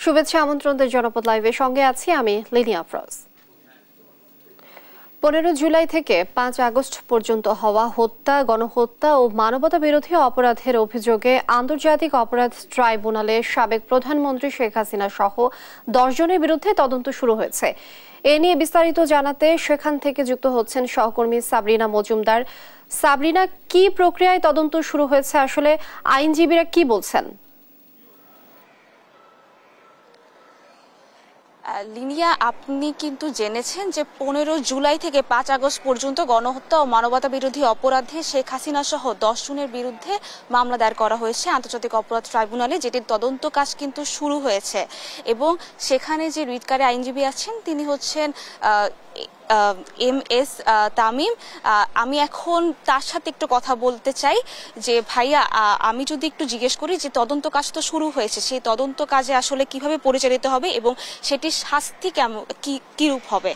শুভেচ্ছা আমন্ত্রণদের জনপদ লাইভের সঙ্গে আছি আমি লিনিয়া আফরোজ। 15 জুলাই থেকে 5 আগস্ট পর্যন্ত হওয়া হত্যা, গণহত্যা ও মানবতা বিরোধী অপরাধের অভিযোগে আন্তর্জাতিক অপরাধ ট্রাইব্যুনালে সাবেক প্রধানমন্ত্রী শেখ হাসিনা সহ 10 জনের বিরুদ্ধে তদন্ত শুরু হয়েছে। এ নিয়ে বিস্তারিত জানাতে সেখান থেকে যুক্ত হচ্ছেন সহকর্মী সাবরিনা মজুমদার। সাবরিনা, কি প্রক্রিয়ায় তদন্ত শুরু হয়েছে, আসলে আইনজীবীরা কি বলছেন? লিনিয়া, আপনি কিন্তু জেনেছেন যে 15 জুলাই থেকে 5 আগস্ট পর্যন্ত গণহত্যা ও মানবতা বিরোধী অপরাধে শেখ হাসিনা সহ 10 জনের বিরুদ্ধে মামলা দায়ের করা হয়েছে আন্তর্জাতিক অপরাধ ট্রাইব্যুনালে, যেটির তদন্ত কাজ কিন্তু শুরু হয়েছে। এবং সেখানে যে রিটকারী আইনজীবী আছেন তিনি হচ্ছেন MS তামিম। আমি এখন তার সাথে একটু কথা বলতে চাই যে ভাইয়া, আমি যদি একটু জিজ্ঞেস করি যে তদন্ত কাজ তো শুরু হয়েছে, সেই তদন্ত কাজে আসলে কিভাবে পরিচালিত হবে এবং সেটির শাস্তি কি রূপ হবে?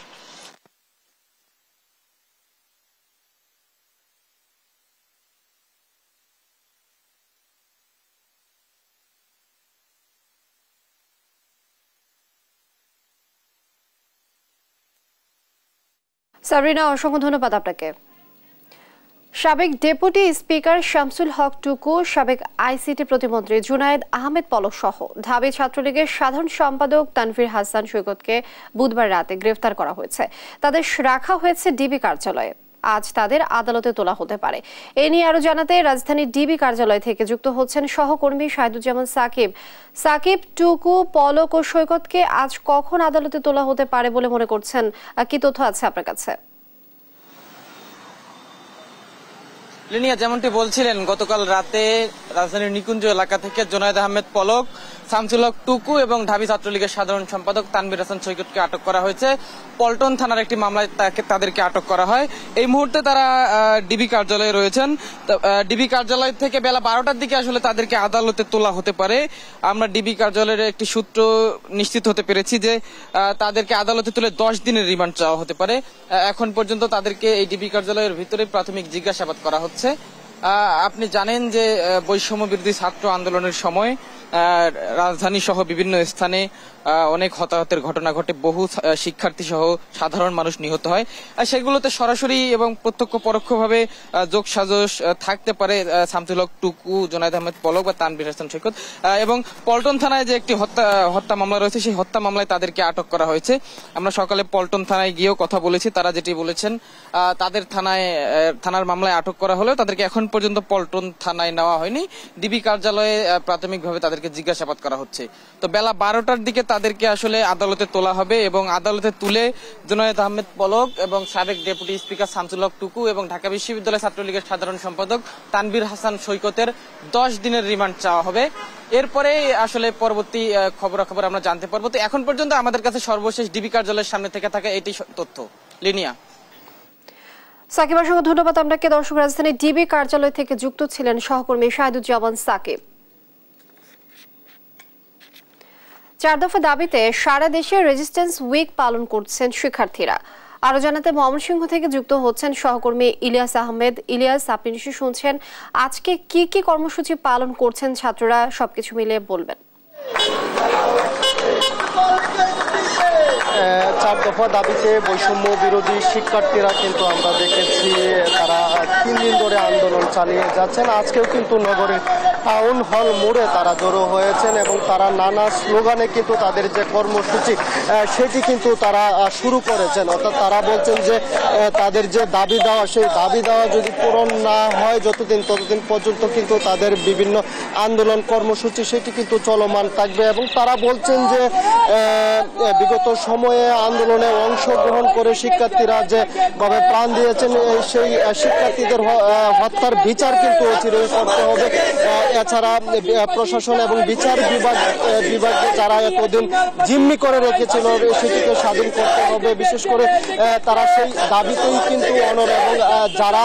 সাবরিনা, অসংখ্য ধন্যবাদ আপনাকে। সাবেক ডেপুটি স্পিকার শামসুল হক টুকু, সাবেক আইসিটি প্রতিমন্ত্রী জুনায়েদ আহমেদ পলক সহ ঢাবি ছাত্রলীগের সাধারণ সম্পাদক তানভীর হাসান সৈকতকে বুধবার রাতে গ্রেফতার করা হয়েছে। তাদের রাখা হয়েছে ডিবি কার্যালয়ে। আজ তাদের আদালতে তোলা হতে পারে। এ নিয়ে আরো জানাতে রাজধানীর ডিবি কার্যালয় থেকে যুক্ত হচ্ছেন সহকর্মী শাহিদুজ্জামান সাকিব। সাকিব, টুকু, পলক ও সৈকতকে আজ কখন আদালতে তোলা হতে পারে বলে মনে করছেন? কি তথ্য আছে আপনার কাছে? লিনিয়া, যেমনটি বলছিলেন, গতকাল রাতে রাজধানীর নিকুঞ্জ এলাকা থেকে জুনায়েদ আহমেদ পলক, শামসুল হক টুকু এবং ঢাবি ছাত্রলীগের সাধারণ সম্পাদক তানভীর হাসান সৈকতকে আটক করা হয়েছে। পল্টন থানার একটি মামলায় তাদেরকে আটক করা হয়। এই মুহূর্তে তারা ডিবি কার্যালয়ে রয়েছেন। ডিবি কার্যালয় থেকে বেলা 12টার দিকে আসলে তাদেরকে আদালতে তোলা হতে পারে। আমরা ডিবি কার্যালয়ের একটি সূত্র নিশ্চিত হতে পেরেছি যে তাদেরকে আদালতে তুলে 10 দিনের রিমান্ড চাওয়া হতে পারে। এখন পর্যন্ত তাদেরকে এই ডিবি কার্যালয়ের ভিতরে প্রাথমিক জিজ্ঞাসাবাদ করা হচ্ছে। আপনি জানেন যে বৈষম্য বিরোধী ছাত্র আন্দোলনের সময় রাজধানী সহ বিভিন্ন স্থানে অনেক হতাহতের ঘটনা ঘটে, বহু শিক্ষার্থী সহ সাধারণ মানুষ নিহত হয়। সেগুলোতে সরাসরি এবং প্রত্যক্ষ পরোক্ষভাবে যোগসাজশ থাকতে পারে শামসুল হক টুকু, জুনায়েদ আহমেদ পলক বা তানভীর হাসান সৈকত। এবং পল্টন থানায় যে একটি হত্যা মামলা রয়েছে, সেই হত্যা মামলায় তাদেরকে আটক করা হয়েছে। আমরা সকালে পল্টন থানায় গিয়েও কথা বলেছি। তারা যেটি বলেছেন, তাদের থানার মামলায় আটক করা হলেও তাদেরকে এখন পর্যন্ত পল্টন থানায় নেওয়া হয়নি। ডিবি কার্যালয়ে প্রাথমিকভাবে তাদেরকে জিজ্ঞাসাবাদ করা হচ্ছে। তো বেলা 12টার দিকে তাদেরকে আসলে আদালতে তোলা হবে এবং আদালতে তুলে জুনায়েদ আহমেদ পলক এবং সাবেক ডেপুটি স্পিকার শামসুল হক টুকু এবং ঢাকা বিশ্ববিদ্যালয় ছাত্রলীগের সাধারণ সম্পাদক তানভীর হাসান সৈকতের 10 দিনের রিমান্ড চাওয়া হবে। এরপরে আসলে পরবর্তী খবরাখবর আমরা জানতে পারবো। তো এখন পর্যন্ত আমাদের কাছে সর্বশেষ ডিবি কার্যালয়ের সামনে থেকে থাকা এটি তথ্য। লিনিয়া। সাকিব, অসংখ্য ধন্যবাদ আপনাকে। দর্শক, রাজধানী ডিবি কার্যালয় থেকে যুক্ত ছিলেন সহকর্মী শাহিদুজ্জামান সাকিব। 4 দফা দাবিতে সারা দেশে রেজিস্ট্যান্স উইক পালন করছেন শিক্ষার্থীরা। আরো জানাতে ময়মনসিংহ থেকে যুক্ত হচ্ছেন সহকর্মী ইলিয়াস আহমেদ। ইলিয়াস, আপনি নিশ্চয়ই শুনছেন, আজকে কি কি কর্মসূচি পালন করছেন ছাত্ররা, সবকিছু মিলিয়ে বলবেন। 4 দফা দাবিতে বৈষম্য বিরোধী শিক্ষার্থীরা কিন্তু আমরা দেখেছি তারা 3 দিন ধরে আন্দোলন চালিয়ে যাচ্ছেন। আজকেও কিন্তু নগরের টাউন হল মোড়ে তারা জড়ো হয়েছেন এবং তারা নানা স্লোগানে কিন্তু তাদের যে কর্মসূচি সেটি কিন্তু তারা শুরু করেছেন। অর্থাৎ তারা বলছেন যে তাদের যে দাবি দেওয়া, সেই দাবি দেওয়া যদি পূরণ না হয় ততদিন পর্যন্ত কিন্তু তাদের বিভিন্ন আন্দোলন কর্মসূচি সেটি কিন্তু চলমান থাকবে। এবং তারা বলছেন যে বিগত সময়ে আন্দোলনে অংশগ্রহণ করে শিক্ষার্থীরা যেভাবে প্রাণ দিয়েছেন, সেই শিক্ষার্থীদের হত্যার বিচার কিন্তু অচিরেই করতে হবে। এছাড়া প্রশাসন এবং বিচার বিভাগকে যারা এতদিন জিম্মি করে রেখেছিল সেটিকে স্বাধীন করতে হবে। বিশেষ করে তারা সেই দাবিতেই কিন্তু অনড় এবং যারা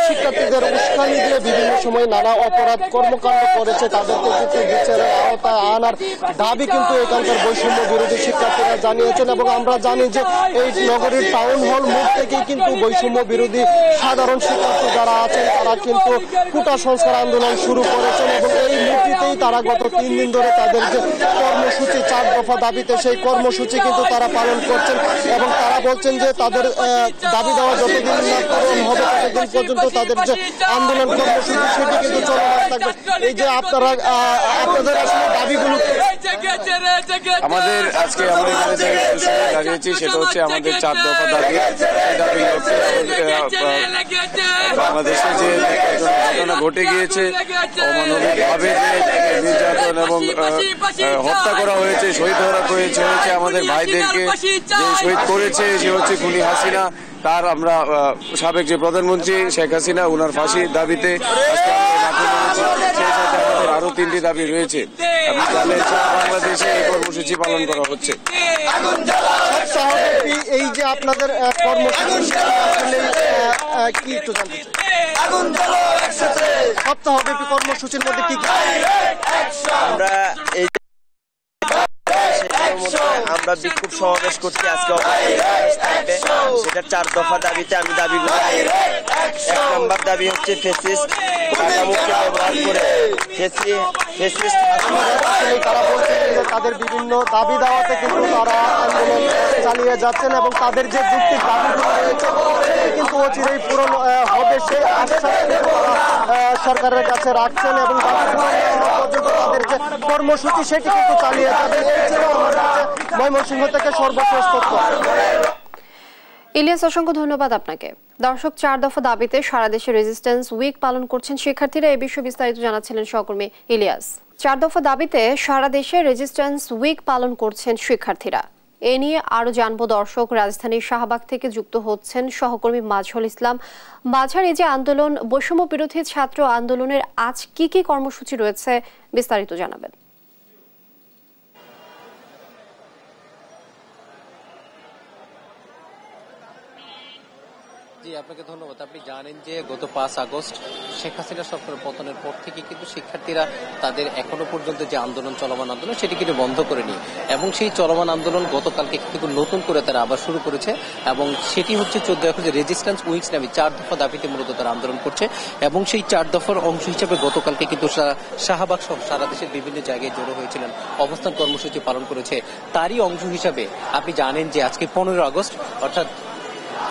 শিক্ষার্থীদের উস্কানি দিয়ে বিভিন্ন সময় নানা অপরাধ কর্মকাণ্ড করেছে তাদেরকে কিন্তু বিচারের আওতায় আনার দাবি কিন্তু এখানকার বৈষম্য বিরোধী বিরোধী শিক্ষার্থীরা জানিয়েছেন। এবং আমরা জানি যে এই নগরীর টাউন হল মোড় থেকেই কিন্তু বৈষম্য বিরোধী সাধারণ শিক্ষার্থী যারা আছেন তারা কিন্তু কোটা সংস্কার আন্দোলন শুরু করেছেন এবং এই মুহূর্তেই তারা গত 3 দিন ধরে তাদের যে কর্মসূচি 4 দফা দাবিতে সেই কর্মসূচি কিন্তু তারা পালন করছেন এবং তারা বলছেন যে তাদের দাবি দেওয়া যতদিন না পূরণ হবে ততদিন পর্যন্ত তাদের যে আন্দোলন কর্মসূচি সেটি কিন্তু চলমান থাকবে। এই যে আপনাদের আসলে দাবিগুলো আমাদের আজকে আমরা এখানে যে দাঁড়িয়েছি সেটা হচ্ছে আমাদের 4 দফা দাবি। বাংলাদেশে যে ঘটনা ঘটে গিয়েছে, অমানবিকভাবে যে নির্যাতন এবং হত্যা করা হয়েছে, শহীদ করা হয়েছে আমাদের ভাইদেরকে, যে শহীদ করেছে সে হচ্ছে খুনি হাসিনা। তার আমরা সাবেক যে প্রধানমন্ত্রী শেখ হাসিনা ওনার ফাঁসির দাবিতে আজকে আমরা মাঠে নেমেছি। সেই সাথে আমাদের আরো 3টি দাবি রয়েছে। আপনি জানেন বাংলাদেশে এই কর্মসূচি পালন করা হচ্ছে। এই যে আপনাদের কর্মসূচি কি একটু জানতে চাই, সপ্তাহব্যাপী কর্মসূচির মধ্যে কি আমরা এই আমরা বিক্ষোভ সমাবেশ করছি আজকে, সেটা 4 দফা দাবিতে আমি দাবিগুলো 1 নম্বর দাবি হচ্ছে ফ্যাসিস্ট কাঠামোকে ব্যবহার করে তারা বলছেন যে তাদের বিভিন্ন দাবি দেওয়াতে কিন্তু তারা আন্দোলন চালিয়ে যাচ্ছেন এবং তাদের যে যুক্তির দাবিগুলো রয়েছে কিন্তু অচিরেই পূরণ হবে সে আশ্বাস সরকারের কাছে রাখছেন এবং তাদের যে কর্মসূচি সেটি কিন্তু চালিয়ে যাবেন। এই ছিল আমার কাছে ময়মনসিংহ থেকে সর্বশেষ তথ্য। ইলিয়াস, অসংখ্য ধন্যবাদ আপনাকে। দর্শক, 4 দফা দাবিতে সারা দেশে রেজিস্ট্যান্স উইক পালন করছেন শিক্ষার্থীরা। এই বিষয়ে বিস্তারিত জানাচ্ছিলেন সহকর্মী ইলিয়াস। 4 দফা দাবিতে সারা দেশে রেজিস্ট্যান্স উইক পালন করছেন শিক্ষার্থীরা। এ নিয়ে আরো জানবো দর্শক। রাজধানীর শাহবাগ থেকে যুক্ত হচ্ছেন সহকর্মী মাজহুল ইসলাম। মাঝার এই যে আন্দোলন, বৈষম্য বিরোধী ছাত্র আন্দোলনের আজ কি কি কর্মসূচি রয়েছে বিস্তারিত জানাবেন। আপনাকে ধন্যবাদ। আপনি জানেন যে গত 5 আগস্ট শেখ হাসিনা সরকারের পতনের পর থেকে কিন্তু শিক্ষার্থীরা তাদের এখনো পর্যন্ত যে আন্দোলন, চলমান আন্দোলন, সেটি কিন্তু বন্ধ করেনি এবং সেই চলমান আন্দোলন গতকালকে কিন্তু নতুন করে তারা আবার শুরু করেছে এবং সেটি হচ্ছে 14 আগস্ট রেজিস্ট্যান্স উইকস নামে 4 দফা দাবিতে মূলত তারা আন্দোলন করছে এবং সেই 4 দফার অংশ হিসেবে গতকালকে কিন্তু শাহবাগ সহ সারা দেশের বিভিন্ন জায়গায় জড়ো হয়েছিলেন, অবস্থান কর্মসূচি পালন করেছে। তারই অংশ হিসাবে আপনি জানেন যে আজকে 15 আগস্ট অর্থাৎ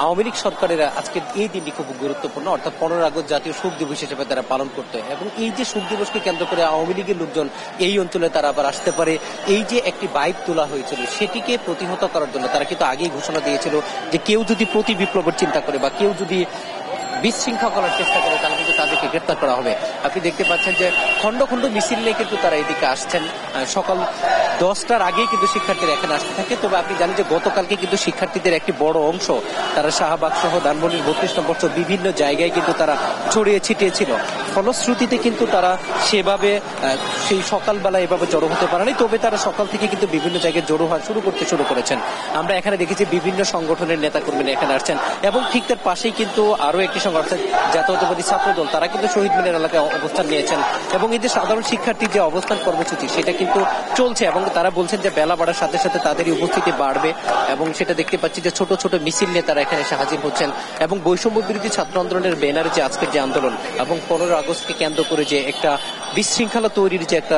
আওয়ামী লীগ সরকারের আজকের এই দিনটি খুব গুরুত্বপূর্ণ, অর্থাৎ 15 আগস্ট জাতীয় শোক দিবস হিসেবে তারা পালন করতে হয় এবং এই যে শোক দিবসকে কেন্দ্র করে আওয়ামী লীগের লোকজন এই অঞ্চলে তারা আবার আসতে পারে, এই যে একটি বাইক তোলা হয়েছিল সেটিকে প্রতিহত করার জন্য তারা কিন্তু আগেই ঘোষণা দিয়েছিল যে কেউ যদি প্রতি বিপ্লবের চিন্তা করে বা কেউ যদি বিশৃঙ্খলা করার চেষ্টা করে তাহলে কিন্তু তাদেরকে গ্রেপ্তার করা হবে। আপনি দেখতে পাচ্ছেন যে খন্ড খন্ড মিছিল নিয়ে কিন্তু তারা এদিকে আসছেন। সকাল 10টার আগেই কিন্তু শিক্ষার্থীরা এখানে আসতে থাকে। তবে আপনি জানেন যে গতকালকে কিন্তু শিক্ষার্থীদের একটি বড় অংশ তারা শাহবাগ সহ ধানমন্ডির 32 নম্বর সহ বিভিন্ন জায়গায় কিন্তু তারা ছড়িয়ে ছিটিয়েছিল। ফলশ্রুতিতে কিন্তু তারা সেভাবে সেই সকালবেলা এভাবে জড়ো হতে পারেনি, তবে তারা সকাল থেকে কিন্তু বিভিন্ন জায়গায় জড়ো হওয়া শুরু করেছেন। আমরা এখানে দেখেছি বিভিন্ন সংগঠনের নেতাকর্মীরা এখানে আসছেন এবং ঠিক তার পাশেই কিন্তু আরো একটি সংগঠন জাতীয়তাবাদী ছাত্র দল, তারা কিন্তু শহীদ মিনার এলাকায় অবস্থান নিয়েছেন এবং এই যে সাধারণ শিক্ষার্থীর যে অবস্থান কর্মসূচি সেটা কিন্তু চলছে এবং তারা বলছেন যে বেলা বাড়ার সাথে সাথে তাদেরই উপস্থিতি বাড়বে এবং সেটা দেখতে পাচ্ছি যে ছোট ছোট মিছিল নিয়ে তারা এখানে এসে হাজির হচ্ছেন এবং বৈষম্য বিরোধী ছাত্র আন্দোলনের ব্যানারে যে আজকের যে আন্দোলন এবং 15 আগস্টকে কেন্দ্র করে যে একটা বিশৃঙ্খলা তৈরির যে একটা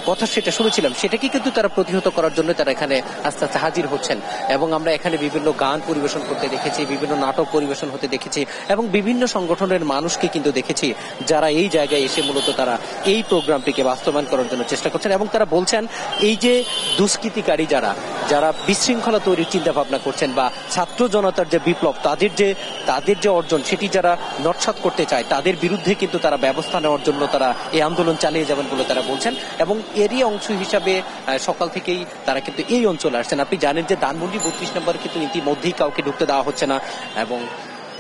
কথা সেটা শুনেছিলাম, সেটাকে কিন্তু তারা প্রতিহত করার জন্য তারা এখানে আস্তে আস্তে হাজির হচ্ছেন এবং আমরা এখানে বিভিন্ন গান পরিবেশন করতে দেখেছি, বিভিন্ন নাটক পরিবেশন হতে দেখেছি এবং বিভিন্ন সংগঠনের মানুষকে কিন্তু দেখেছি যারা এই জায়গায় এসে মূলত তারা এই প্রোগ্রামটিকে বাস্তবায়ন করার জন্য চেষ্টা করছেন এবং তারা বলছেন এই যে দুষ্কৃতিকারী যারা বিশৃঙ্খলা তৈরির চিন্তা ভাবনা করছেন বা ছাত্র জনতার যে বিপ্লব, তাদের যে অর্জন সেটি যারা নস্যাৎ করতে চায় তাদের বিরুদ্ধে কিন্তু তারা ব্যবস্থা নেওয়ার জন্য তারা এই আন্দোলন চালিয়ে যাবেন বলে তারা বলছেন এবং এরই অংশ হিসাবে সকাল থেকেই তারা কিন্তু এই অঞ্চলে আসছেন। আপনি জানেন যে ধানমন্ডি 32 নম্বর কিন্তু ইতিমধ্যেই কাউকে ঢুকতে দেওয়া হচ্ছে না এবং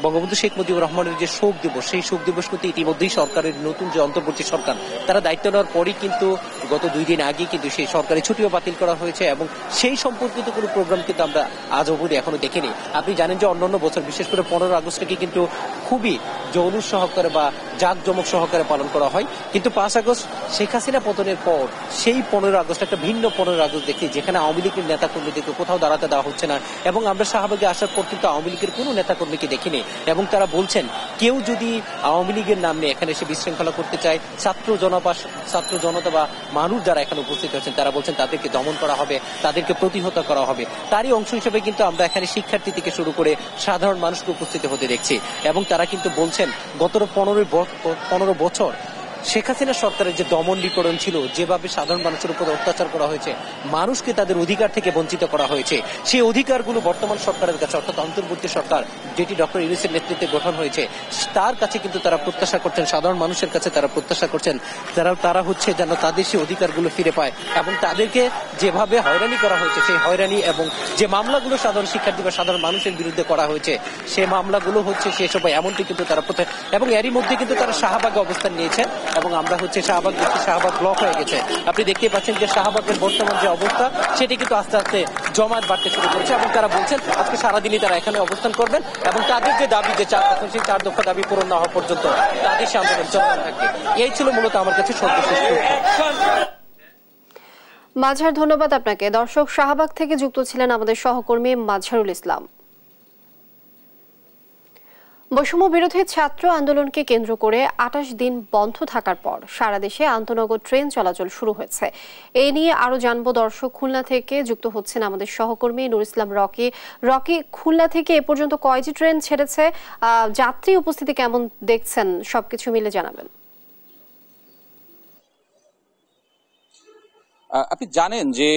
বঙ্গবন্ধু শেখ মুজিবুর রহমানের যে শোক দিবস, সেই শোক দিবস কিন্তু ইতিমধ্যেই সরকারের নতুন যে অন্তর্বর্তী সরকার তারা দায়িত্ব নেওয়ার পরই কিন্তু গত 2 দিন আগে কিন্তু সেই সরকারি ছুটিও বাতিল করা হয়েছে এবং সেই সম্পর্কিত কোনো প্রোগ্রাম কিন্তু আমরা আজ অবধি এখনো দেখিনি। আপনি জানেন যে অন্যান্য বছর বিশেষ করে 15 আগস্টকে কিন্তু খুবই জৌলুস সহকারে বা জাঁকজমক সহকারে পালন করা হয়, কিন্তু 5 আগস্ট শেখ হাসিনা পতনের পর সেই 15 আগস্ট একটা ভিন্ন 15 আগস্ট দেখি, যেখানে আওয়ামী লীগের নেতাকর্মীদেরকে কোথাও দাঁড়াতে দেওয়া হচ্ছে না এবং আমরা শাহবাগে আসার পর কিন্তু আওয়ামী লীগের কোনো নেতাকর্মীকে দেখিনি এবং তারা বলছেন কেউ যদি আওয়ামী লীগের নামে এখানে এসে বিশৃঙ্খলা করতে চায়, ছাত্র জনতা বা মানুষ যারা এখানে উপস্থিত হচ্ছেন তারা বলছেন তাদেরকে দমন করা হবে, তাদেরকে প্রতিহত করা হবে। তারই অংশ হিসেবে কিন্তু আমরা এখানে শিক্ষার্থী থেকে শুরু করে সাধারণ মানুষকে উপস্থিত হতে দেখছি এবং তারা কিন্তু বলছেন গত 15 বছর শেখ হাসিনা সরকারের যে দমন নিপীড়ন ছিল, যেভাবে সাধারণ মানুষের উপর অত্যাচার করা হয়েছে, মানুষকে তাদের অধিকার থেকে বঞ্চিত করা হয়েছে, সেই অধিকারগুলো বর্তমান সরকারের কাছে অর্থাৎ অন্তর্বর্তী সরকার যেটি ডক্টর ইউনূসের নেতৃত্বে গঠন হয়েছে তার কাছে কিন্তু তারা প্রত্যাশা করছেন, সাধারণ মানুষের কাছে তারা প্রত্যাশা করছেন তারা হচ্ছে যেন তাদের সেই অধিকারগুলো ফিরে পায় এবং তাদেরকে যেভাবে হয়রানি করা হয়েছে সেই হয়রানি এবং যে মামলাগুলো সাধারণ শিক্ষার্থী বা সাধারণ মানুষের বিরুদ্ধে করা হয়েছে সেই মামলাগুলো হচ্ছে সেসব এমনটি কিন্তু তারা এবং এরই মধ্যে কিন্তু তারা শাহবাগে অবস্থান নিয়েছেন এবং আমরা হচ্ছে শাহবাগ ব্লক হয়ে গেছে। আপনি দেখতে পাচ্ছেন যে শাহবাগের বর্তমান যে অবস্থা সেটি কিন্তু আস্তে আস্তে জমায়েত বাড়তে শুরু করেছে এবং তারা বলছেন আজকে সারাদিনই তারা এখানে অবস্থান করবেন এবং তাদের যে দাবি যে 4 দফা সেই 4 দফা দাবি পূরণ না হওয়া পর্যন্ত তাদের সে আন্দোলন চলমান থাকবে। এই ছিল মূলত আমার কাছে সর্বশেষ। মাঝার, ধন্যবাদ আপনাকে। দর্শক, শাহবাগ থেকে যুক্ত ছিলেন আমাদের সহকর্মী মাঝারুল ইসলাম। বৈষম্য বিরোধী ছাত্র আন্দোলনকে কেন্দ্র করে 28 দিন বন্ধ থাকার পর সারা দেশে আন্তনগর ট্রেন চলাচল শুরু হয়েছে। এই নিয়ে আরো জানবো। দর্শক, খুলনা থেকে যুক্ত হচ্ছেন আমাদের সহকর্মী নুর ইসলাম রকি। খুলনা থেকে এ পর্যন্ত কয়টি ট্রেন ছেড়েছে, যাত্রী উপস্থিতি কেমন দেখছেন, সবকিছু মিলে জানাবেন। আপনি জানেন যে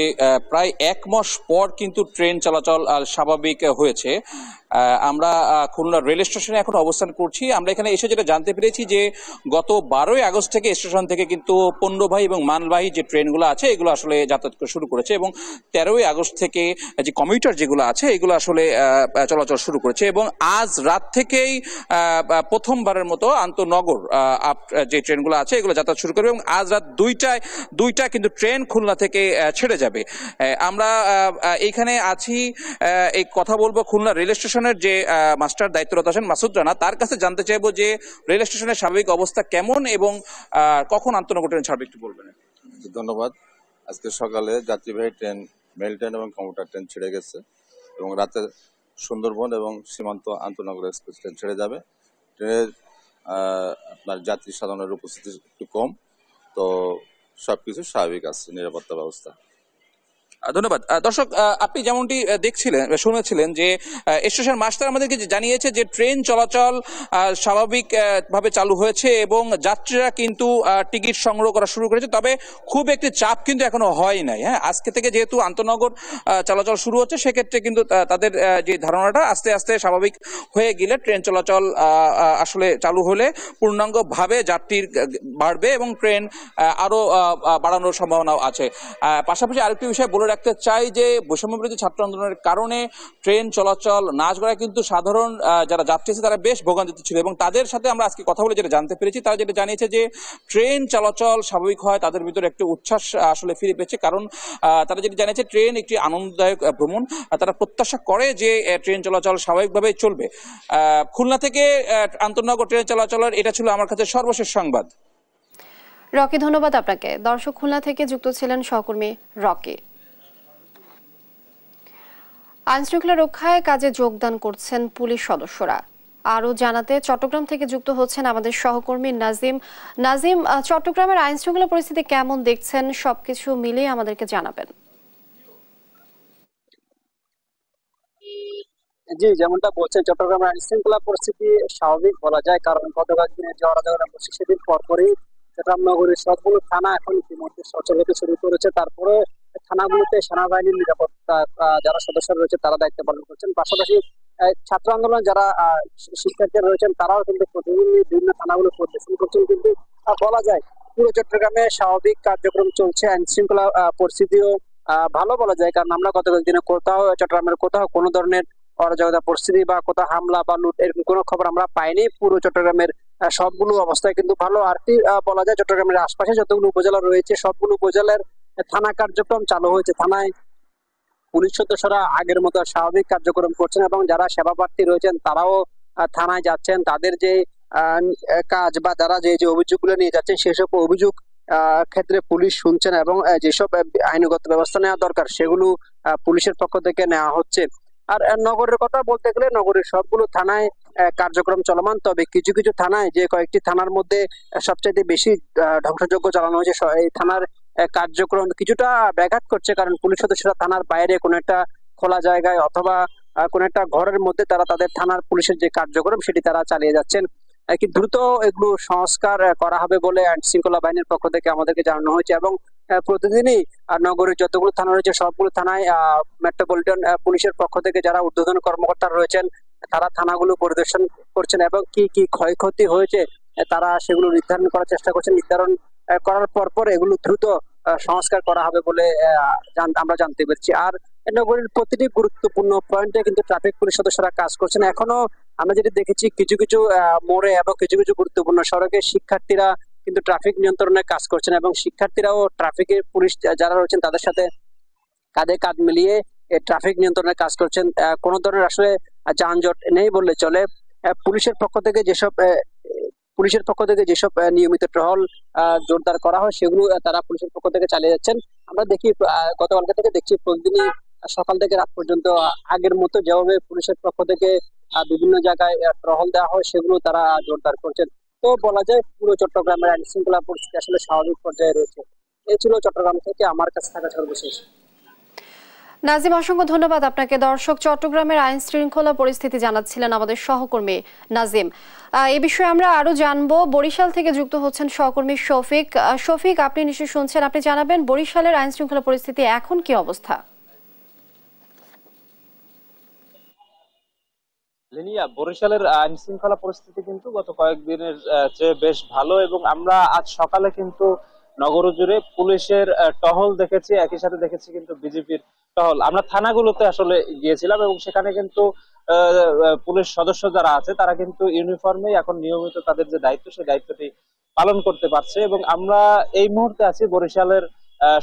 প্রায় 1 মাস পর কিন্তু ট্রেন চলাচল স্বাভাবিক হয়েছে। আমরা খুলনা রেল স্টেশনে এখন অবস্থান করছি। আমরা এখানে এসে যেটা জানতে পেরেছি যে গত 12ই আগস্ট থেকে স্টেশন থেকে কিন্তু পণ্যবাহী এবং মালবাহী যে ট্রেনগুলো আছে এগুলো আসলে যাতায়াত শুরু করেছে এবং 13ই আগস্ট থেকে যে কমিউটার যেগুলো আছে এগুলো আসলে চলাচল শুরু করেছে এবং আজ রাত থেকেই প্রথমবারের মতো আন্তনগর যে ট্রেনগুলো আছে এগুলো যাতায়াত শুরু করবে এবং আজ রাত 2টায় কিন্তু ট্রেন খুলনা থেকে ছেড়ে যাবে। আমরা এইখানে আছি, এই কথা বলবো খুলনা রেল স্টেশনের যে মাস্টার দায়িত্বরত আছেন মাসুদ রানা, তার কাছে জানতে চাইবো যে রেল স্টেশনের স্বাভাবিক অবস্থা কেমন এবং কখন আন্তনগর ট্রেন ছাড়বে একটু বলবেন। ধন্যবাদ। আজকে সকালে যাত্রীবাহী ট্রেন, মেল ট্রেন এবং কমিউটার ট্রেন ছেড়ে গেছে এবং রাতে সুন্দরবন এবং সীমান্ত আন্তনগর এক্সপ্রেস ট্রেন ছেড়ে যাবে। ট্রেনের আপনার যাত্রী সাধারণের উপস্থিতি একটু কম, তো সবকিছু স্বাভাবিক আছে, নিরাপত্তা ব্যবস্থা। ধন্যবাদ। দর্শক, আপনি যেমনটি শুনেছিলেন যে স্টেশন মাস্টার আমাদেরকে জানিয়েছে যে ট্রেন চলাচল স্বাভাবিক ভাবে চালু হয়েছে এবং যাত্রীরা কিন্তু টিকিট সংগ্রহ করা শুরু করেছে, তবে খুব একটি চাপ কিন্তু এখনো হয় নাই। হ্যাঁ, আজকে থেকে যেহেতু আন্তনগর চলাচল শুরু হচ্ছে সেক্ষেত্রে কিন্তু তাদের যে ধারণাটা আস্তে আস্তে স্বাভাবিক হয়ে গেলে ট্রেন চলাচল আসলে চালু হলে পূর্ণাঙ্গভাবে যাত্রীর বাড়বে এবং ট্রেন আরো বাড়ানোর সম্ভাবনাও আছে। পাশাপাশি আরেকটি বিষয় বলে রাখতে চাই যে বৈষম্য বিরোধী ছাত্র আন্দোলনের কারণে ট্রেন চলাচল নাচগড়ায় কিন্তু সাধারণ যারা যাত্রী আছে তারা বেশ ভোগান্তিতে ছিল এবং তাদের সাথে আমরা আজকে কথা বলে যেটা জানতে পেরেছি, তারা যেটা জানিয়েছে যে ট্রেন চলাচল স্বাভাবিক হয় তাদের ভিতরে একটু উচ্ছ্বাস আসলে ফিরে পেয়েছে, কারণ তারা যেটা জানিয়েছে ট্রেন একটি আনন্দদায়ক ভ্রমণ। তারা প্রত্যাশা করে যে ট্রেন চলাচল স্বাভাবিকভাবে চলবে। খুলনা থেকে আন্তনগর ট্রেন চলাচলের এটা ছিল আমার কাছে সর্বশেষ সংবাদ। রকি, ধন্যবাদ আপনাকে। দর্শক, খুলনা থেকে যুক্ত ছিলেন সহকর্মী রকি। আইনশৃঙ্খলা রক্ষায় কাজে যোগদান করছেন পুলিশ সদস্যরা। আরো জানাতে চট্টগ্রাম থেকে যুক্ত হচ্ছেন আমাদের সহকর্মী নাজিম। চট্টগ্রামের আইনশৃঙ্খলা পরিস্থিতি কেমন দেখছেন, সবকিছু মিলিয়ে আমাদেরকে জানাবেন। জি, যেমনটা বলছেন চট্টগ্রামের আইনশৃঙ্খলা পরিস্থিতি স্বাভাবিক বলা যায়, কারণ গতকাল দিনে যে অরাজকতা বসে সেদিন পরপরই চট্টগ্রাম নগরীর সবগুলো থানা এখন ইতিমধ্যে সচল হতে শুরু করেছে। তারপরে থানাগুলোতে সেনাবাহিনীর নিরাপত্তা যারা সদস্য রয়েছে তারা দায়িত্ব পালন করছেন। পাশাপাশি ছাত্র আন্দোলন যারা শিক্ষার্থীরা রয়েছেন তারাও কিন্তু প্রতিদিন বিভিন্ন থানাগুলো পরিদর্শন করছেন। কিন্তু বলা যায় পুরো চট্টগ্রামে স্বাভাবিক কার্যক্রম চলছে, আইন শৃঙ্খলা পরিস্থিতিও ভালো বলা যায়, কারণ আমরা গতকাল দিনে চট্টগ্রামের কোথাও কোনো ধরনের অরাজকতা পরিস্থিতি বা কোথাও হামলা বা লুট এরকম কোনো খবর আমরা পাইনি। পুরো চট্টগ্রামের সবগুলো অবস্থায় কিন্তু ভালো। আর কি বলা যায়, চট্টগ্রামের আশপাশে যতগুলো উপজেলা রয়েছে সবগুলো উপজেলার থানা কার্যক্রম চালু হয়েছে। থানায় পুলিশ সদস্যরা আগের মতো স্বাভাবিক কার্যক্রম করছেন এবং যারা সেবা প্রার্থী রয়েছেন তারাও থানায় যাচ্ছেন। তাদের যে কাজ বা তারা যে যে অভিযোগগুলো নিয়ে যাচ্ছেন সেসব অভিযোগ ক্ষেত্রে পুলিশ শুনছেন এবং যেসব আইনগত ব্যবস্থা নেওয়া দরকার সেগুলো পুলিশের পক্ষ থেকে নেওয়া হচ্ছে। আর নগরের কথা বলতে গেলে নগরের সবগুলো থানায় কার্যক্রম চলমান, তবে কিছু কিছু থানায় যে কয়েকটি থানার মধ্যে সবচাইতে বেশি ধ্বংসযজ্ঞ চালানো হয়েছে এই থানার কার্যক্রম কিছুটা ব্যাঘাত করছে, কারণ পুলিশ সদস্যরা থানার বাইরে কোনো একটা খোলা জায়গায় অথবা কোনো একটা ঘরের মধ্যে তারা তাদের থানার পুলিশের যে কার্যক্রম সেটি তারা চালিয়ে যাচ্ছেন। কি দ্রুত এগুলো সংস্কার করা হবে বলে আইন শৃঙ্খলা বাহিনীর পক্ষ থেকে আমাদেরকে জানানো হয়েছে এবং প্রতিদিনই নগরের যতগুলো থানা রয়েছে সবগুলো থানায় মেট্রোপলিটন পুলিশের পক্ষ থেকে যারা ঊর্ধ্বতন কর্মকর্তা রয়েছেন তারা থানাগুলো পরিদর্শন করছেন এবং কি কি ক্ষয়ক্ষতি হয়েছে তারা সেগুলো নির্ধারণ করার চেষ্টা করছেন। নির্ধারণ করার পর এগুলো দ্রুত সংস্কার করা হবে বলে আমরা জানতে পেরেছি। আর নগরীর প্রতিটি গুরুত্বপূর্ণ পয়েন্টে কিন্তু ট্রাফিক পুলিশ সদস্যরা কাজ করছেন। এখনো আমরা যেটি দেখেছি কিছু কিছু মোড়ে এবং কিছু কিছু গুরুত্বপূর্ণ সড়কে শিক্ষার্থীরা কিন্তু ট্রাফিক নিয়ন্ত্রণে কাজ করছেন এবং শিক্ষার্থীরাও ট্রাফিকের পুলিশ যারা রয়েছেন তাদের সাথে কাঁধে কাঁধ মিলিয়ে ট্রাফিক নিয়ন্ত্রণে কাজ করছেন। কোনো ধরনের আসলে যানজট নেই বললে চলে। পুলিশের পক্ষ থেকে যেসব নিয়মিত টহল জোরদার করা হয় সেগুলো তারা পুলিশের পক্ষ থেকে চালিয়ে যাচ্ছেন। আমরা দেখি গতকালকে থেকে দেখছি প্রতিদিনই সকাল থেকে রাত পর্যন্ত আগের মতো যেভাবে পুলিশের পক্ষ থেকে বিভিন্ন জায়গায় টহল দেওয়া হয় সেগুলো তারা জোরদার করছেন। তো বলা যায় পুরো চট্টগ্রামের আইন শৃঙ্খলা পরিস্থিতি আসলে স্বাভাবিক পর্যায়ে রয়েছে। এই ছিল চট্টগ্রাম থেকে আমার কাছে থাকা সর্বশেষ। নাজিম, অসংখ্য ধন্যবাদ আপনাকে। দর্শক, চট্টগ্রামের আইন শৃঙ্খলা পরিস্থিতি জানাচ্ছিলেন আমাদের সহকর্মী নাজিম। এ বিষয়ে আমরা আরো জানবো। বরিশাল থেকে যুক্ত হচ্ছেন সহকর্মী শফিক। শফিক, আপনি নিশ্চয়ই শুনছেন, আপনি জানাবেন বরিশালের আইন শৃঙ্খলা পরিস্থিতি এখন কি অবস্থা? লিনিয়া, বরিশালের আইন শৃঙ্খলা পরিস্থিতি কিন্তু গত কয়েকদিনের চেয়ে বেশ ভালো এবং আমরা আজ সকালে কিন্তু নগর জুড়ে পুলিশের টহল দেখেছি, একই সাথে দেখেছি কিন্তু বিজেপির টহল। আমরা থানাগুলোতে আসলে গিয়েছিলাম এবং সেখানে কিন্তু পুলিশ সদস্য যারা আছে তারা কিন্তু ইউনিফর্মে এখন নিয়মিত তাদের যে দায়িত্ব সেই দায়িত্বটি পালন করতে পারছে। এবং আমরা এই মুহূর্তে আছি বরিশালের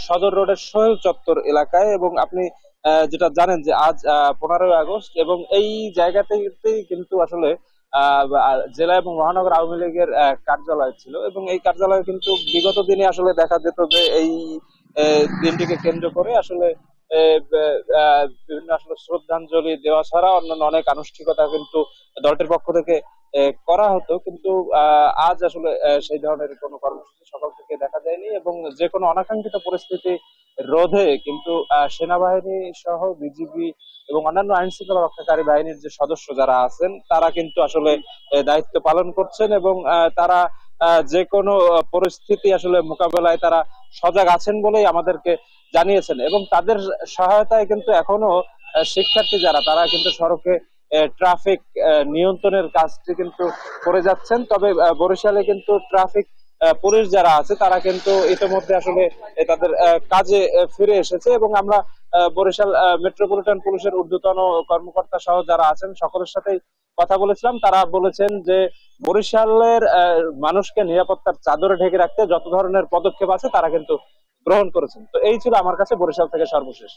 সদর রোডের সোহেল চত্বর এলাকায় এবং আপনি যেটা জানেন যে আজ 15ই আগস্ট এবং এই জায়গাতেই কিন্তু আসলে জেলা এবং মহানগর আওয়ামী লীগের কার্যালয় ছিল এবং এই কার্যালয়ে কিন্তু বিগত দিনে আসলে দেখা যেত যে এই দিনটিকে কেন্দ্র করে আসলে বিভিন্ন আসলে শ্রদ্ধাঞ্জলি দেওয়া ছাড়া অন্যান্য অনেক আনুষ্ঠানিকতা কিন্তু দলটির পক্ষ থেকে করা হতো, কিন্তু আজ আসলে সেই ধরনের কোনো কর্মসূচি সকাল থেকে দেখা যায়নি এবং যে কোনো অনাকাঙ্ক্ষিত পরিস্থিতি রোধে কিন্তু সেনাবাহিনী সহ বিজিবি এবং অন্যান্য আইন শৃঙ্খলা রক্ষাকারী বাহিনীর যে সদস্য যারা আছেন তারা কিন্তু আসলে দায়িত্ব পালন করছেন এবং তারা যে কোনো পরিস্থিতি আসলে মোকাবেলায় তারা সজাগ আছেন বলেই আমাদেরকে জানিয়েছেন এবং তাদের সহায়তায় কিন্তু এখনো শিক্ষার্থী যারা তারা কিন্তু সড়কে ট্রাফিক নিয়ন্ত্রণের কাজটি কিন্তু করে যাচ্ছেন। তবে বরিশালে কিন্তু ট্রাফিক পুলিশ যারা আছে তারা কিন্তু ইতিমধ্যে আসলে তাদের কাজে ফিরে এসেছে এবং আমরা বরিশাল মেট্রোপলিটন পুলিশের ঊর্ধ্বতন কর্মকর্তা সহ যারা আছেন সকলের সাথেই কথা বলেছিলাম। তারা বলেছেন যে বরিশালের মানুষকে নিরাপত্তার চাদরে ঢেকে রাখতে যত ধরনের পদক্ষেপ আছে তারা কিন্তু গ্রহণ করেছেন। তো এই ছিল আমার কাছে বরিশাল থেকে সর্বশেষ।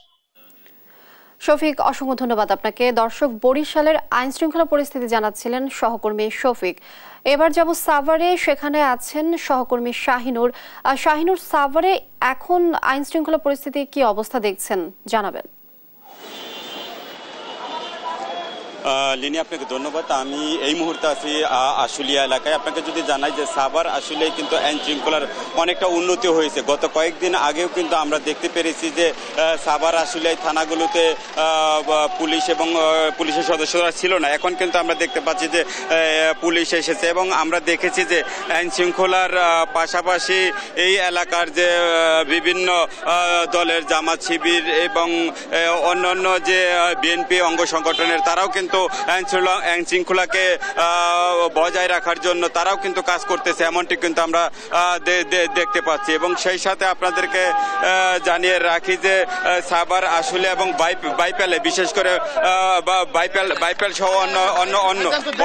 শফিক, অসংখ্য ধন্যবাদ আপনাকে। দর্শক, বরিশালের আইন শৃঙ্খলা পরিস্থিতি জানাচ্ছিলেন সহকর্মী শফিক। এবার যাব সাভারে, সেখানে আছেন সহকর্মী শাহিনুর। শাহিনুর, সাভারে এখন আইন শৃঙ্খলা পরিস্থিতি কি অবস্থা দেখছেন জানাবেন। লিনি, আপনাকে ধন্যবাদ। আমি এই মুহূর্তে আছি আশুলিয়া এলাকায়। আপনাকে যদি জানাই যে সাভার আসলে কিন্তু আইন শৃঙ্খলার অনেকটা উন্নতি হয়েছে। গত কয়েকদিন আগেও কিন্তু আমরা দেখতে পেরেছি যে সাভার আশুলিয়া থানাগুলোতে পুলিশ এবং পুলিশের সদস্যরা ছিল না, এখন কিন্তু আমরা দেখতে পাচ্ছি যে পুলিশ এসেছে এবং আমরা দেখেছি যে আইন শৃঙ্খলার পাশাপাশি এই এলাকার যে বিভিন্ন দলের জামাত শিবির এবং অন্যান্য যে বিএনপি অঙ্গ সংগঠনের তারাও কিন্তু কিন্তু আইন শৃঙ্খলাকে বজায় রাখার জন্য তারাও কিন্তু কাজ করতেছে, এমনটি কিন্তু আমরা দেখতে পাচ্ছি। এবং সেই সাথে আপনাদেরকে জানিয়ে রাখি যে সাভার, আশুলিয়া এবং বাইপালে, বিশেষ করে বাইপাল সহ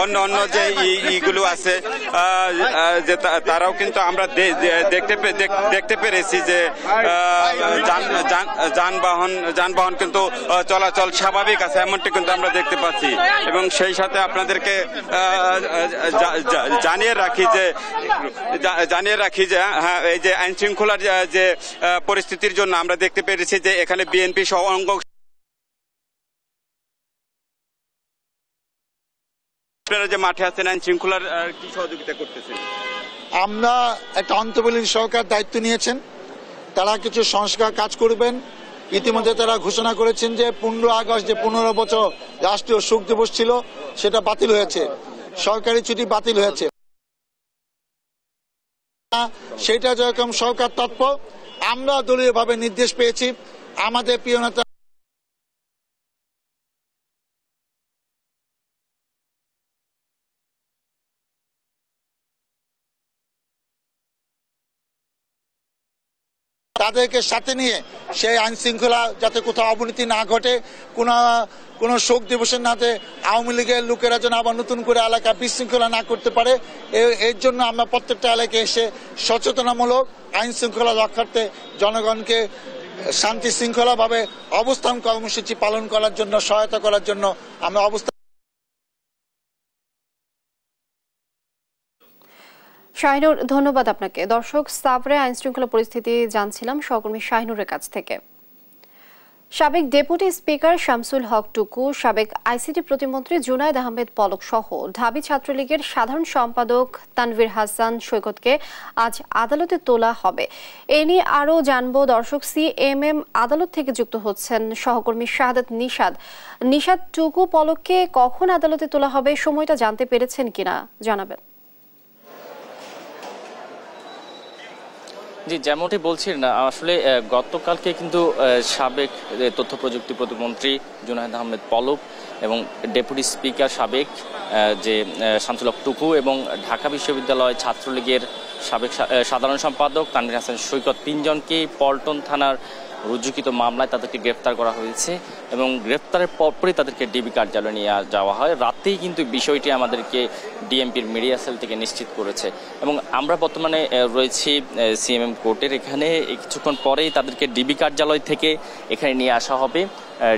অন্য যে ইগুলো আছে যে তারাও কিন্তু আমরা দেখতে পেরেছি যে যানবাহন কিন্তু চলাচল স্বাভাবিক আছে, এমনটি কিন্তু আমরা দেখতে পাচ্ছি। এবং সেই সাথে আপনাদেরকে জানিয়ে রাখি যে হ্যাঁ, এই যে আইন শৃঙ্খলার যে পরিস্থিতির জন্য আমরা দেখতে পেরেছি যে এখানে বিএনপি সহ অঙ্গ যে মাঠে আছেন, আইন শৃঙ্খলার কি সহযোগিতা করতেছেন? আমরা একটা অন্তর্বর্তী সরকার দায়িত্ব নিয়েছেন, তারা কিছু সংস্কার কাজ করবেন। ইতিমধ্যে তারা ঘোষণা করেছেন যে 15 আগস্ট যে 15 বছর রাষ্ট্রীয় শোক দিবস ছিল সেটা বাতিল হয়েছে, সরকারি ছুটি বাতিল হয়েছে। সেটা যেরকম সরকার তৎপর, আমরা দলীয়ভাবে নির্দেশ পেয়েছি আমাদের প্রিয় নেতা তাদেরকে সাথে নিয়ে সেই আইন শৃঙ্খলা যাতে কোথাও অবনতি না ঘটে, কোনো শোক দিবসের নাতে আওয়ামী লীগের লোকেরা যেন আবার নতুন করে এলাকা বিশৃঙ্খলা না করতে পারে, এর জন্য আমরা প্রত্যেকটা এলাকায় এসে সচেতনামূলক আইন শৃঙ্খলা রক্ষার্থে জনগণকে শান্তি শৃঙ্খলাভাবে অবস্থান কর্মসূচি পালন করার জন্য সহায়তা করার জন্য আমরা অবস্থান। শাহিনুর, ধন্যবাদ আপনাকে। দর্শক, সাভারে আইন শৃঙ্খলা পরিস্থিতি জানছিলাম সহকর্মী শাহিনুরের কাছ থেকে। সাবেক ডেপুটি স্পিকার শামসুল হক টুকু, সাবেক আইসিটি প্রতিমন্ত্রী জুনায়েদ আহমেদ পলক সহ ঢাবি ছাত্রলীগের সাধারণ সম্পাদক তানভীর হাসান সৈকতকে আজ আদালতে তোলা হবে। এ নিয়ে আরও জানবো। দর্শক, সিএমএম আদালত থেকে যুক্ত হচ্ছেন সহকর্মী শাহাদাত নিশাদ। টুকু পলককে কখন আদালতে তোলা হবে, সময়টা জানতে পেরেছেন কিনা জানাবেন। জি, যেমনটি বলছিলেন, আসলে গতকালকে কিন্তু সাবেক তথ্য প্রযুক্তি প্রতিমন্ত্রী জুনায়েদ আহমেদ পলক এবং ডেপুটি স্পিকার সাবেক যে শামসুল হক টুকু এবং ঢাকা বিশ্ববিদ্যালয় ছাত্রলীগের সাবেক সাধারণ সম্পাদক তানভীর হাসান সৈকত, তিনজনকেই পল্টন থানার রুজুকৃত মামলায় তাদেরকে গ্রেফতার করা হয়েছে এবং গ্রেফতারের পরপরই তাদেরকে ডিবি কার্যালয়ে নিয়ে যাওয়া হয়। রাতেই কিন্তু বিষয়টি আমাদেরকে ডিএমপির মিডিয়া সেল থেকে নিশ্চিত করেছে এবং আমরা বর্তমানে রয়েছি সিএমএম কোর্টের এখানে। কিছুক্ষণ পরেই তাদেরকে ডিবি কার্যালয় থেকে এখানে নিয়ে আসা হবে,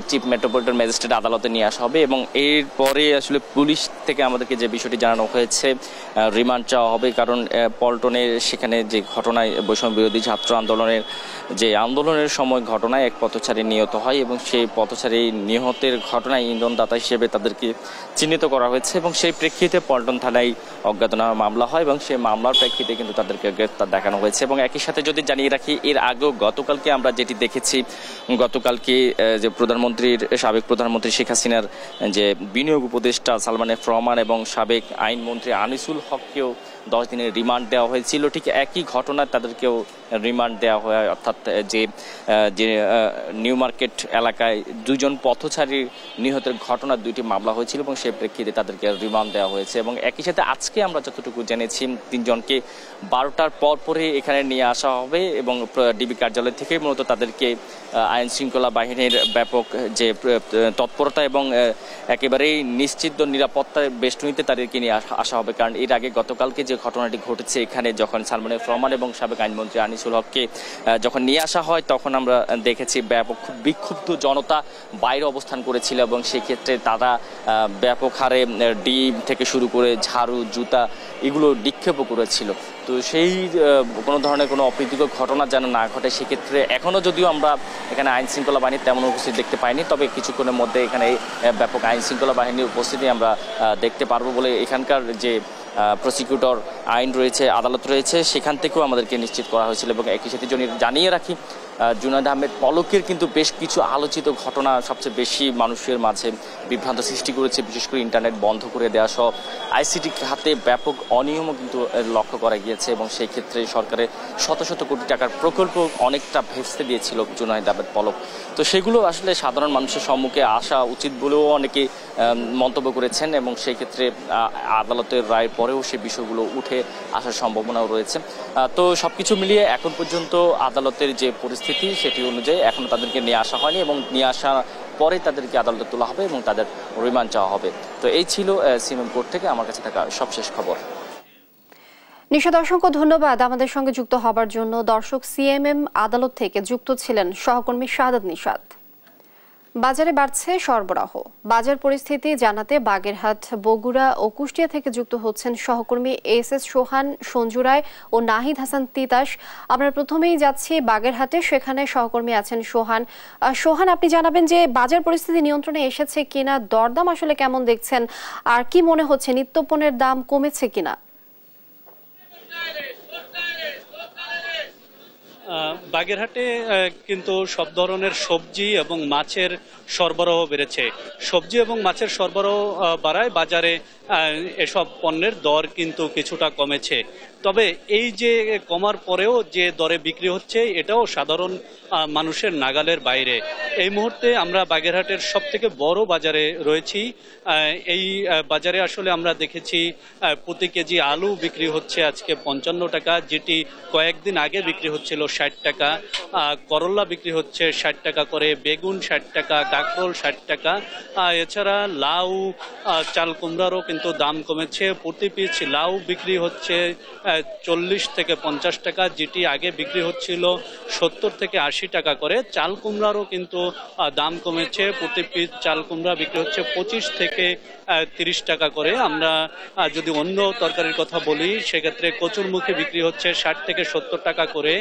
চিফ মেট্রোপলিটন ম্যাজিস্ট্রেট আদালতে নিয়ে আসা হবে এবং এরপরে আসলে পুলিশ থেকে আমাদেরকে যে বিষয়টি জানানো হয়েছে রিমান্ড চাওয়া হবে, কারণ পল্টনে সেখানে যে ঘটনায় বৈষম্য বিরোধী ছাত্র আন্দোলনের সময় ঘটনায় এক পথচারী নিহত হয় এবং সেই পথচারী নিহতের ঘটনায় ইন্ধনদাতা হিসেবে তাদেরকে চিহ্নিত করা হয়েছে এবং সেই প্রেক্ষিতে পল্টন থানায় অজ্ঞাতনামা মামলা হয় এবং সেই মামলার প্রেক্ষিতে কিন্তু তাদেরকে গ্রেফতার দেখানো হয়েছে। এবং একই সাথে যদি জানিয়ে রাখি, এর আগেও গতকালকে আমরা যেটি দেখেছি, গতকালকে যে সাবেক প্রধানমন্ত্রী শেখ হাসিনার যে বিনিয়োগ উপদেষ্টা সালমান এফ রহমান এবং সাবেক আইনমন্ত্রী আনিসুল হককেও 10 দিনের রিমান্ড দেওয়া হয়েছিল। ঠিক একই ঘটনায় তাদেরকেও রিমান্ড দেওয়া হয়, অর্থাৎ যে নিউ মার্কেট এলাকায় 2 জন পথচারীর নিহতের ঘটনার 2টি মামলা হয়েছিল এবং সেই প্রেক্ষিতে তাদেরকে রিমান্ড দেওয়া হয়েছে। এবং একই সাথে আজকে আমরা যতটুকু জেনেছি 3 জনকে 12টার পরে এখানে নিয়ে আসা হবে এবং ডিবি কার্যালয় থেকে মূলত তাদেরকে আইন শৃঙ্খলা বাহিনীর ব্যাপক যে তৎপরতা এবং একেবারেই নিশ্চিত নিরাপত্তার বেষ্টনীতে তাদেরকে নিয়ে আসা হবে। কারণ এর আগে গতকালকে যে ঘটনাটি ঘটেছে এখানে যখন সালমান এফ রহমান এবং সাবেক আইনমন্ত্রী আনিসুল হককে যখন নিয়ে আসা হয় তখন আমরা দেখেছি ব্যাপক বিক্ষুব্ধ জনতা বাইরে অবস্থান করেছিল এবং সেক্ষেত্রে তারা ব্যাপক হারে ডিম থেকে শুরু করে ঝাড়ু, জুতা এগুলো নিক্ষেপও করেছিল। তো সেই কোনো ধরনের কোনো অপ্রীতিকর ঘটনা যেন না ঘটে সেক্ষেত্রে এখনও যদিও আমরা এখানে আইন শৃঙ্খলা বাহিনীর তেমন উপস্থিতি দেখতে পাইনি, তবে কিছুক্ষণের মধ্যে এখানে ব্যাপক আইন শৃঙ্খলা বাহিনীর উপস্থিতি আমরা দেখতে পারবো বলে এখানকার যে প্রসিকিউটর আইন রয়েছে, আদালত রয়েছে, সেখান থেকেও আমাদেরকে নিশ্চিত করা হয়েছিল। এবং একই সাথে জানিয়ে রাখি, জুনায়েদ আহমেদ পলকের কিন্তু বেশ কিছু আলোচিত ঘটনা সবচেয়ে বেশি মানুষের মাঝে বিভ্রান্ত সৃষ্টি করেছে। বিশেষ করে ইন্টারনেট বন্ধ করে দেওয়া সহ আইসিটি খাতে ব্যাপক অনিয়মও কিন্তু লক্ষ্য করা গিয়েছে এবং সেই ক্ষেত্রে সরকারের শত শত কোটি টাকার প্রকল্প অনেকটা ভেস্তে দিয়েছিল জুনায়েদ আহমেদ পলক। তো সেগুলো আসলে সাধারণ মানুষের সম্মুখে আসা উচিত বলেও অনেকে মন্তব্য করেছেন এবং সেই ক্ষেত্রে আদালতের রায়ের পরেও সেই বিষয়গুলো উঠে আসার সম্ভাবনাও রয়েছে। তো সবকিছু মিলিয়ে এখন পর্যন্ত আদালতের যে পরিস্থিতি সেটি অনুযায়ী এখনো তাদেরকে নিয়ে আসা হয়নি এবং নিয়ে আসা পরে তাদেরকে আদালতে তোলা হবে এবং তাদের রিমান্ড চাওয়া হবে। তো এই ছিল সিএমএম কোর্ট থেকে আমার কাছে থাকা সবশেষ খবর। নিশাদ, অসংখ্য ধন্যবাদ আমাদের সঙ্গে যুক্ত হবার জন্য। দর্শক, সিএমএম আদালত থেকে যুক্ত ছিলেন সহকর্মী শাহাদাত নিশাদ। বাজারে বাড়ছে সরবরাহ, বাজার পরিস্থিতি জানাতে বাগেরহাট, বগুড়া ও কুষ্টিয়া থেকে যুক্ত হচ্ছেন সহকর্মী এস সোহান, সঞ্জু রায় ও নাহিদ হাসান তিতাস। আমরা প্রথমেই যাচ্ছি বাগেরহাটে, সেখানে সহকর্মী আছেন সোহান। সোহান, আপনি জানাবেন যে বাজার পরিস্থিতি নিয়ন্ত্রণে এসেছে কিনা, দরদাম আসলে কেমন দেখছেন, আর কি মনে হচ্ছে নিত্যপণ্যের দাম কমেছে কিনা? বাগেরহাটে কিন্তু সব ধরনের সবজি এবং মাছের সরবরাহ বেড়েছে। সবজি এবং মাছের সরবরাহ বাড়ায় বাজারে এসব পণ্যের দর কিন্তু কিছুটা কমেছে। তবে এই যে কমার পরেও যে দরে বিক্রি হচ্ছে এটাও সাধারণ মানুষের নাগালের বাইরে। এই মুহূর্তে আমরা বাগেরহাটের সবথেকে বড় বাজারে রয়েছি। এই বাজারে আসলে আমরা দেখেছি প্রতি কেজি আলু বিক্রি হচ্ছে আজকে 55 টাকা, যেটি কয়েকদিন আগে বিক্রি হচ্ছিল 60 টাকা। করলা বিক্রি হচ্ছে 60 টাকা করে, বেগুন 60 টাকা, কাঁকরোল 60 টাকা। এছাড়া লাউ, চাল কুমড়ারও কিন্তু দাম কমেছে। প্রতি পিস লাউ বিক্রি হচ্ছে 40 থেকে 50 টাকা, যেটি আগে বিক্রি হচ্ছিল 70 থেকে 80 টাকা করে। চাল কুমড়ারও কিন্তু দাম কমেছে। প্রতি পিস চাল কুমড়া বিক্রি হচ্ছে 25 থেকে 30 টাকা করে। আমরা যদি অন্য তরকারির কথা বলি সেক্ষেত্রে কচুরমুখী বিক্রি হচ্ছে 60 থেকে 70 টাকা করে,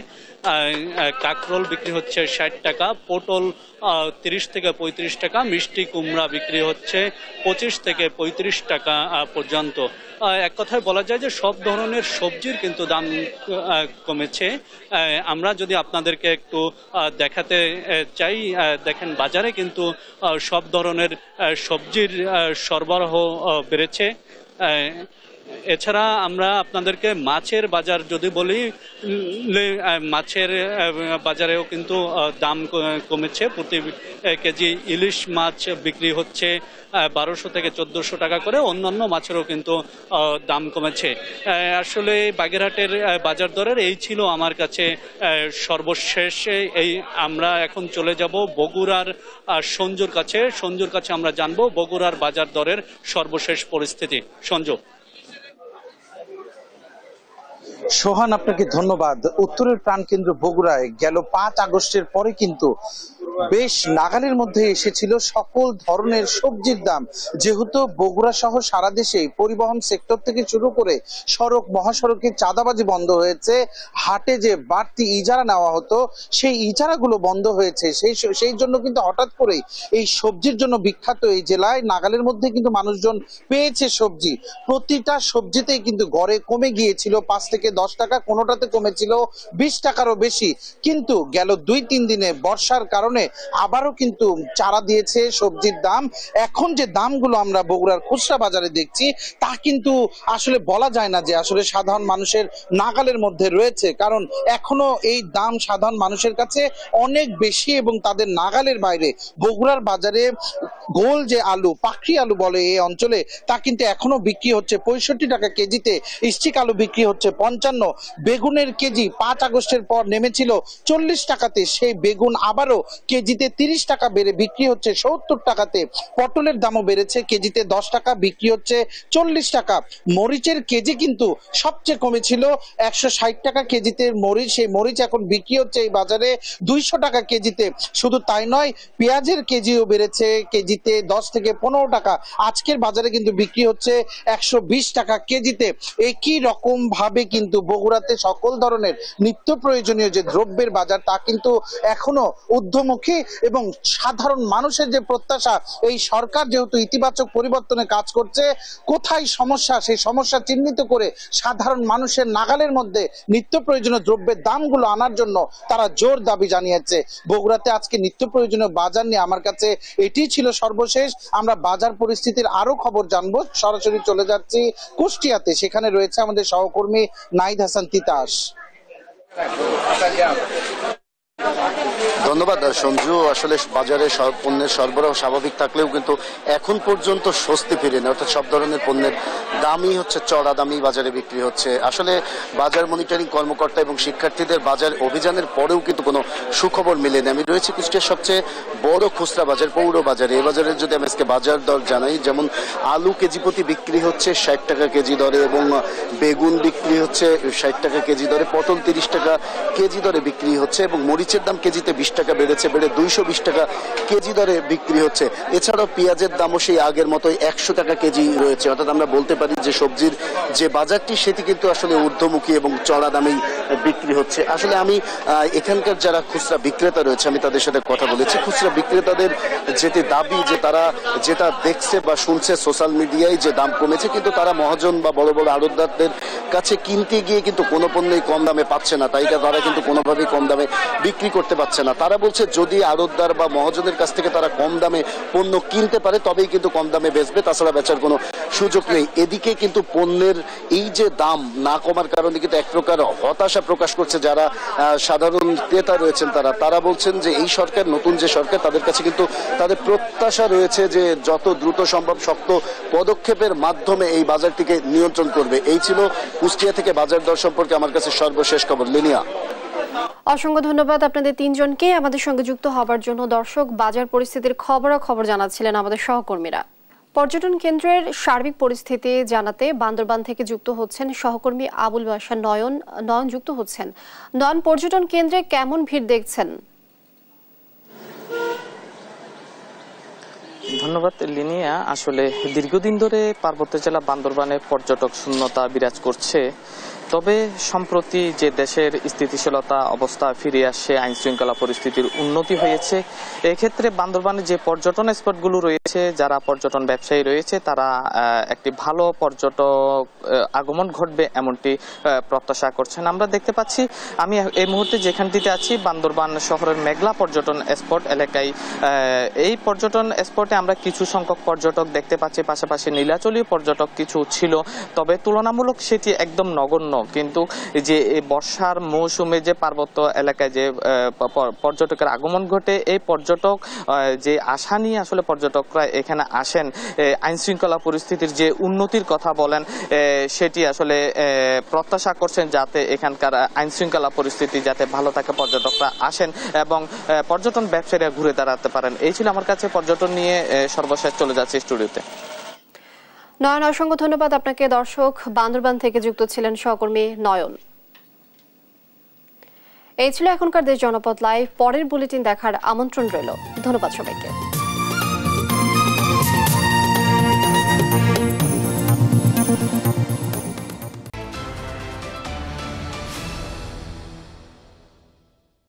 কাঁকরোল বিক্রি হচ্ছে 60 টাকা, পটল 30 থেকে 35 টাকা, মিষ্টি কুমড়া বিক্রি হচ্ছে 25 থেকে 35 টাকা পর্যন্ত। এক কথায় বলা যায় যে সব ধরনের সবজির কিন্তু দাম কমেছে। আমরা যদি আপনাদেরকে একটু দেখাতে চাই, দেখেন বাজারে কিন্তু সব ধরনের সবজির সরবরাহ বেড়েছে। এছাড়া আমরা আপনাদেরকে মাছের বাজার যদি বলি, মাছের বাজারেও কিন্তু দাম কমেছে। প্রতি কেজি ইলিশ মাছ বিক্রি হচ্ছে 1200 থেকে 1400 টাকা করে। অন্যান্য মাছেরও কিন্তু দাম কমেছে। আসলে বাগেরহাটের বাজার দরের এই ছিল আমার কাছে সর্বশেষ। এই আমরা এখন চলে যাব বগুড়ার সঞ্জুর কাছে। সঞ্জুর কাছে আমরা জানবো বগুড়ার বাজার দরের সর্বশেষ পরিস্থিতি। সঞ্জু। সোহান, আপনাকে ধন্যবাদ। উত্তরের প্রাণকেন্দ্র বগুড়ায় গেল 5 আগস্টের পরে কিন্তু বেশ নাগালের মধ্যে এসেছিল সকল ধরনের সবজির দাম। যেহেতু বগুড়া সহ সারা দেশে পরিবহন সেক্টর থেকে শুরু করে সড়ক মহাসড়কে চাঁদাবাজি বন্ধ হয়েছে, হাটে যে বাড়তি ইজারা নেওয়া হতো সেই ইজারাগুলো বন্ধ হয়েছে। সেই জন্য কিন্তু হঠাৎ করেই এই সবজির জন্য বিখ্যাত এই জেলায় নাগালের মধ্যে কিন্তু মানুষজন পেয়েছে সবজি। প্রতিটা সবজিতেই কিন্তু গড়ে কমে গিয়েছিল 5 থেকে 10 টাকা, কোনোটাতে কমেছিল 20 টাকারও বেশি। কিন্তু গেল 2-3 দিনে বর্ষার কারণে আবারও কিন্তু চারা দিয়েছে সবজির দাম। এখন যে দামগুলো আমরা বগুড়ার খুচরা বাজারে দেখছি তা কিন্তু আসলে বলা যায় না যে আসলে সাধারণ মানুষের নাগালের মধ্যে রয়েছে, কারণ এখনো এই দাম সাধারণ মানুষের কাছে অনেক বেশি এবং তাদের নাগালের বাইরে। বগুড়ার বাজারে গোল যে আলু, পাখরি আলু বলে এই অঞ্চলে, তা কিন্তু এখনো বিক্রি হচ্ছে 65 টাকা কেজিতে। স্টিক আলু বিক্রি হচ্ছে 55। বেগুনের কেজি 5 আগস্টের পর নেমেছিল 40 টাকাতে, সেই বেগুন আবারও কেজিতে 30 টাকা বেড়ে বিক্রি হচ্ছে 70 টাকাতে। পটলের দামও বেড়েছে, কেজিতে 10 টাকা বিক্রি হচ্ছে 40 টাকা। মরিচের কেজি কিন্তু সবচেয়ে কমেছিল 160 টাকা কেজিতে মরিচ, সেই মরিচ এখন বিক্রি হচ্ছে এই বাজারে 200 টাকা কেজিতে। শুধু তাই নয়, পেঁয়াজের কেজিও বেড়েছে, কেজিতে 10 থেকে 15 টাকা। আজকের বাজারে কিন্তু বিক্রি হচ্ছে 120 টাকা কেজিতে। একই রকম ভাবে কিন্তু কিন্তু বগুড়াতে সকল ধরনের নিত্য প্রয়োজনীয় যে দ্রব্যের বাজার তা কিন্তু এখনো ঊর্ধ্বমুখী, এবং সাধারণ মানুষের যে প্রত্যাশা, এই সরকার যেহেতু ইতিবাচক পরিবর্তনে কাজ করছে, কোথায় সমস্যা সেই সমস্যা চিহ্নিত করে সাধারণ মানুষের নাগালের মধ্যে নিত্য প্রয়োজনীয় দ্রব্যের দামগুলো আনার জন্য তারা জোর দাবি জানিয়েছে। বগুড়াতে আজকে নিত্য প্রয়োজনীয় বাজার নিয়ে আমার কাছে এটি ছিল সর্বশেষ। আমরা বাজার পরিস্থিতির আরো খবর জানবো, সরাসরি চলে যাচ্ছি কুষ্টিয়াতে, সেখানে রয়েছে আমাদের সহকর্মী নাহিদ হাসান তিতাস। ধন্যবাদ সঞ্জু। আসলে বাজারে পণ্যের সরবরাহ স্বাভাবিক থাকলেও কিন্তু এখন পর্যন্ত স্বস্তি ফিরেনি, অর্থাৎ সব ধরনের পণ্যের দামই হচ্ছে চড়া দামি বাজারে বিক্রি হচ্ছে। আসলে বাজার মনিটরিং কর্মকর্তা এবং শিক্ষার্থীদের বাজার অভিযানের পরেও কিন্তু কোনো সুখবর মেলেনি। আমি রয়েছি কুষ্টিয়ার সবচেয়ে বড় খুচরা বাজার পৌর বাজারে। এই বাজারের যদি আমি আজকে বাজার দর জানাই, যেমন আলু কেজি প্রতি বিক্রি হচ্ছে 60 টাকা কেজি দরে, এবং বেগুন বিক্রি হচ্ছে 60 টাকা কেজি দরে, পটল 30 টাকা কেজি দরে বিক্রি হচ্ছে, এবং মরিচের দাম কেজিতে 20 টাকা বেড়েছে, বেড়ে 220 টাকা কেজি দরে বিক্রি হচ্ছে। এছাড়াও পেঁয়াজের দামও সেই আগের মতোই 100 টাকা কেজি রয়েছে। অর্থাৎ আমরা বলতে পারি যে সবজির যে বাজারটি সেটি কিন্তু আসলে ঊর্ধ্বমুখী এবং চড়া দামেই বিক্রি হচ্ছে। আসলে আমি এখানকার যারা খুচরা বিক্রেতা রয়েছে আমি তাদের সাথে কথা বলেছি। খুচরা বিক্রেতাদের যেটি দাবি, যে তারা যেটা দেখছে বা শুনছে সোশ্যাল মিডিয়ায় যে দাম কমেছে, কিন্তু তারা মহাজন বা বড় বড় আড়তদারদের কাছে কিনতে গিয়ে কিন্তু কোনো পণ্যই কম দামে পাচ্ছে না, তাই তারা কিন্তু কোনোভাবেই কম দামে বিক্রি করতে পারছে না। তারা বলছে যদি আড়তদার বা মহাজনের কাছ থেকে তারা কম দামে পণ্য কিনতে পারে তবেই কিন্তু কম দামে বেচবে, তাছাড়া বেচার কোনো সুযোগ নেই। এদিকে কিন্তু পণ্যের এই যে দাম না কমার কারণে কিন্তু এক প্রকার হতাশা প্রকাশ করছে যারা সাধারণ ক্রেতা রয়েছেন। তারা বলছেন যে এই সরকার, নতুন যে সরকার, তাদের কাছে কিন্তু তাদের প্রত্যাশা রয়েছে যে যত দ্রুত সম্ভব শক্ত পদক্ষেপের মাধ্যমে এই বাজারটিকে নিয়ন্ত্রণ করবে। এই ছিল কুষ্টিয়া থেকে বাজার দর সম্পর্কে আমার কাছে সর্বশেষ খবর। লিনিয়া, অসংখ্য ধন্যবাদ আপনাদের তিনজনকে আমাদের সঙ্গে যুক্ত হবার জন্য। দর্শক, বাজার পরিস্থিতির খবরাখবর জানাচ্ছিলেন আমাদের সহকর্মীরা। পর্যটন কেন্দ্রের সার্বিক পরিস্থিতি জানাতে বান্দরবান থেকে যুক্ত হচ্ছেন সহকর্মী আবুল বাশার নয়ন। যুক্ত হচ্ছেন নয়ন, পর্যটন কেন্দ্রে কেমন ভিড় দেখছেন? ধন্যবাদ লিনিয়া। আসলে দীর্ঘদিন ধরে পার্বত্য জেলা বান্দরবানে পর্যটক শূন্যতা বিরাজ করছে, তবে সম্প্রতি যে দেশের স্থিতিশীলতা অবস্থা ফিরে আসছে, আইন শৃঙ্খলা পরিস্থিতির উন্নতি হয়েছে, এক্ষেত্রে বান্দরবানে যে পর্যটন স্পটগুলো রয়েছে, যারা পর্যটন ব্যবসায়ী রয়েছে তারা একটি ভালো পর্যটক আগমন ঘটবে এমনটি প্রত্যাশা করছেন। আমরা দেখতে পাচ্ছি, আমি এই মুহূর্তে যেখানটিতে আছি বান্দরবান শহরের মেঘলা পর্যটন স্পট এলাকায়। এই পর্যটন স্পটে আমরা কিছু সংখ্যক পর্যটক দেখতে পাচ্ছি, পাশাপাশি নীলাচলীয় পর্যটক কিছু ছিল, তবে তুলনামূলক সেটি একদম নগণ্য। কিন্তু যে বর্ষার মৌসুমে যে পার্বত্য এলাকায় যে পর্যটকের আগমন ঘটে, এই পর্যটক যে আশা নিয়ে আসলে পর্যটকরা এখানে আসেন, আইন শৃঙ্খলা পরিস্থিতির যে উন্নতির কথা বলেন, সেটি আসলে প্রত্যাশা করছেন যাতে এখানকার আইন শৃঙ্খলা পরিস্থিতি যাতে ভালো থাকে, পর্যটকরা আসেন এবং পর্যটন ব্যবসায়ীরা ঘুরে দাঁড়াতে পারেন। এই ছিল আমার কাছে পর্যটন নিয়ে সর্বশেষ। চলে যাচ্ছে স্টুডিওতে। নয়ন, অসংখ্য ধন্যবাদ আপনাকে। দর্শক, বান্দরবান থেকে যুক্ত ছিলেন সহকর্মী নয়ন। এই ছিল এখনকার দেশ জনপদ লাইভ। পরের বুলেটিন দেখার আমন্ত্রণ রইল। ধন্যবাদ সবাইকে।